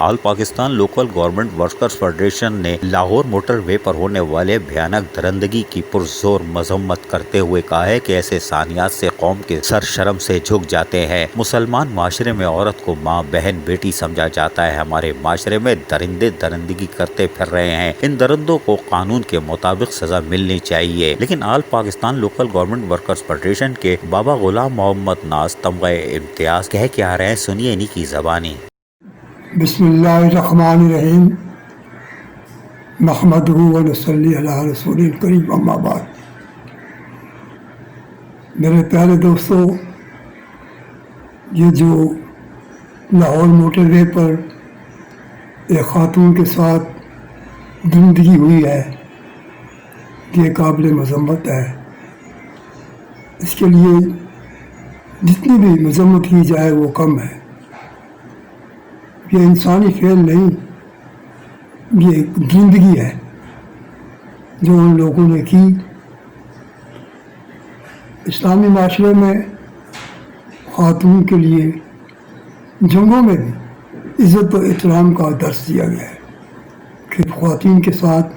آل Pakistan local government workers federation نے Lahore motor وے پر ہونے والے بھیانک درندگی کی پرزور مذمت کرتے ہوئے کہا ہے کہ ایسے ثانیات سے قوم کے سر شرم سے جھک جاتے ہیں۔ مسلمان معاشرے میں عورت کو ماں، بہن، بیٹی سمجھا جاتا ہے۔ ہمارے معاشرے میں درندے درندگی کرتے پھر رہے ہیں۔ ان درندوں کو قانون کے مطابق سزا ملنی چاہیے، لیکن all Pakistan local government workers federation کے بابا غلام محمد ناز تمغہ امتیاز کہہ کے آ رہے ہیں، سنیے انہی کی زبانی۔ بسم اللہ الرحمن الرحیم، نحمدہ و نصلی علی رسول الکریم، اما بعد۔ میرے پیارے دوستو، یہ جو لاہور موٹر وے پر ایک خاتون کے ساتھ درندگی ہوئی ہے، یہ قابل مذمت ہے۔ اس کے لیے جتنی بھی مذمت کی جائے وہ کم ہے۔ یہ انسانی فعل نہیں، یہ ایک درندگی ہے جو ان لوگوں نے کی۔ اسلامی معاشرے میں خاتون کے لیے جنگوں میں بھی عزت و احترام کا درس دیا گیا ہے کہ خواتین کے ساتھ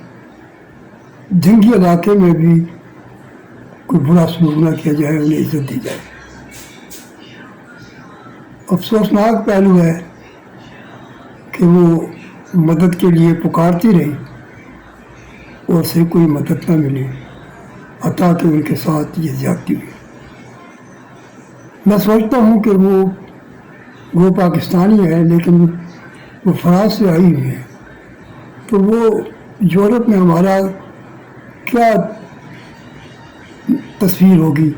جنگی علاقے میں بھی کوئی برا سلوک نہ کیا جائے، انہیں عزت دی جائے۔ افسوسناک پہلو ہے کہ وہ مدد کے لیے پکارتی رہی اور اسے کوئی مدد نہ ملی، حتیٰ کہ ان کے ساتھ یہ زیادتی ہوئی۔ میں سوچتا ہوں کہ وہ پاکستانی ہے، لیکن وہ فرانس سے آئی ہوئی ہے، تو وہ یورپ میں ہمارا کیا تصویر ہوگی،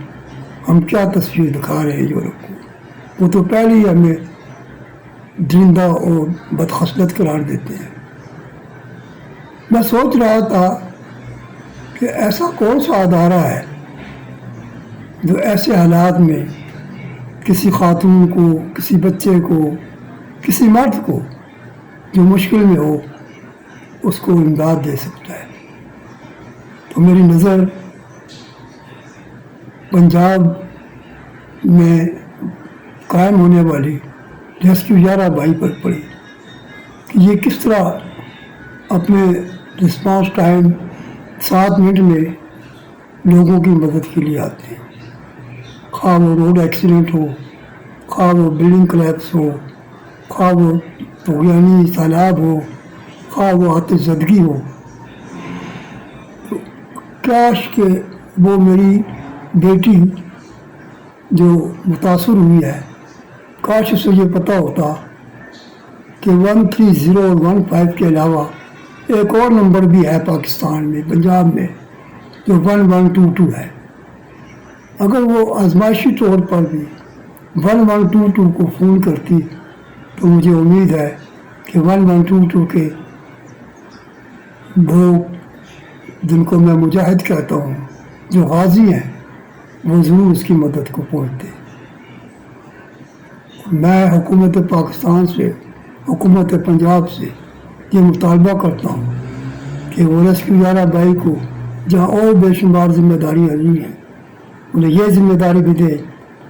ہم کیا تصویر دکھا رہے ہیں یورپ کو؟ وہ تو پہلے ہی ہمیں درندہ اور بدخصلت قرار دیتے ہیں۔ میں سوچ رہا تھا کہ ایسا کون سا ادارہ ہے جو ایسے حالات میں کسی خاتون کو، کسی بچے کو، کسی مرد کو جو مشکل میں ہو اس کو امداد دے سکتا ہے۔ تو میری نظر پنجاب میں قائم ہونے والی ریسکیو 11/22 پر پڑی کہ یہ کس طرح اپنے رسپانس ٹائم 7 منٹ میں لوگوں کی مدد کے لیے آتے ہیں، خواہ وہ روڈ ایکسیڈنٹ ہو، خواہ وہ بلڈنگ کلیپس ہو، خواہ وہ طغیانی سیلاب ہو، خواہ وہ آتش زدگی ہو۔ تو کاش کہ وہ میری بیٹی جو متاثر ہوئی ہے، کاش اسے یہ پتہ ہوتا کہ 130 اور 15 کے علاوہ ایک اور نمبر بھی ہے پاکستان میں، پنجاب میں، جو 1122 ہے۔ اگر وہ آزمائشی طور پر بھی 1122 کو فون کرتی تو مجھے امید ہے کہ 1122 کے لوگ، جن کو میں مجاہد کہتا ہوں، جو غازی ہیں، وہ ضرور اس کی مدد کو پہنچتے۔ میں حکومت پاکستان سے، حکومت پنجاب سے یہ مطالبہ کرتا ہوں کہ وہ ریسکیو 11/22 کو جہاں اور بے شمار ذمہ داریاں لی ہیں، انہیں یہ ذمہ داری بھی دے،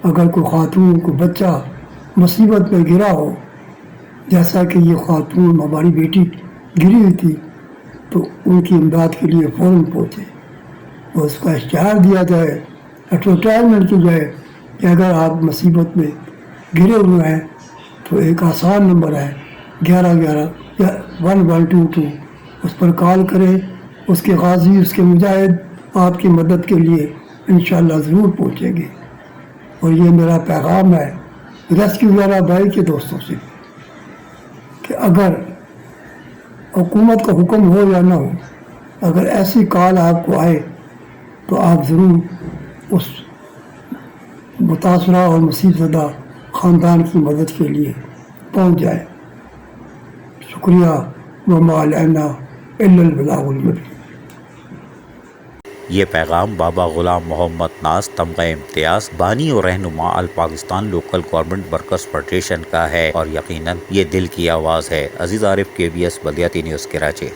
اگر کوئی خاتون، کوئی بچہ مصیبت میں گرا ہو، جیسا کہ یہ خاتون ہماری بیٹی گری ہوئی تھی، تو ان کی امداد کے لیے فوراً پہنچے اور اس کا اشتہار دیا جائے، ایڈورٹائزمنٹ کی جائے کہ اگر آپ مصیبت میں گرے ہوئے ہیں تو ایک آسان نمبر ہے 1111 یا 1122، اس پر کال کریں، اس کے غازی، اس کے مجاہد آپ کی مدد کے لیے انشاءاللہ ضرور پہنچیں گے۔ اور یہ میرا پیغام ہے ریسکیو 11/22 کے دوستوں سے کہ اگر حکومت کا حکم ہو یا نہ ہو، اگر ایسی کال آپ کو آئے تو آپ ضرور اس متاثرہ اور مصیبت زدہ خاندان کی مدد کے لیے پہنچ جائے۔ شکریہ، وما علینا الا البلاغ المبین۔ یہ پیغام بابا غلام محمد ناز تمغہ امتیاز، بانی اور رہنما all Pakistan local government workers federation کا ہے، اور یقیناً یہ دل کی آواز ہے۔ عزیز عارف، KBS بلدیاتی نیوز، کراچی۔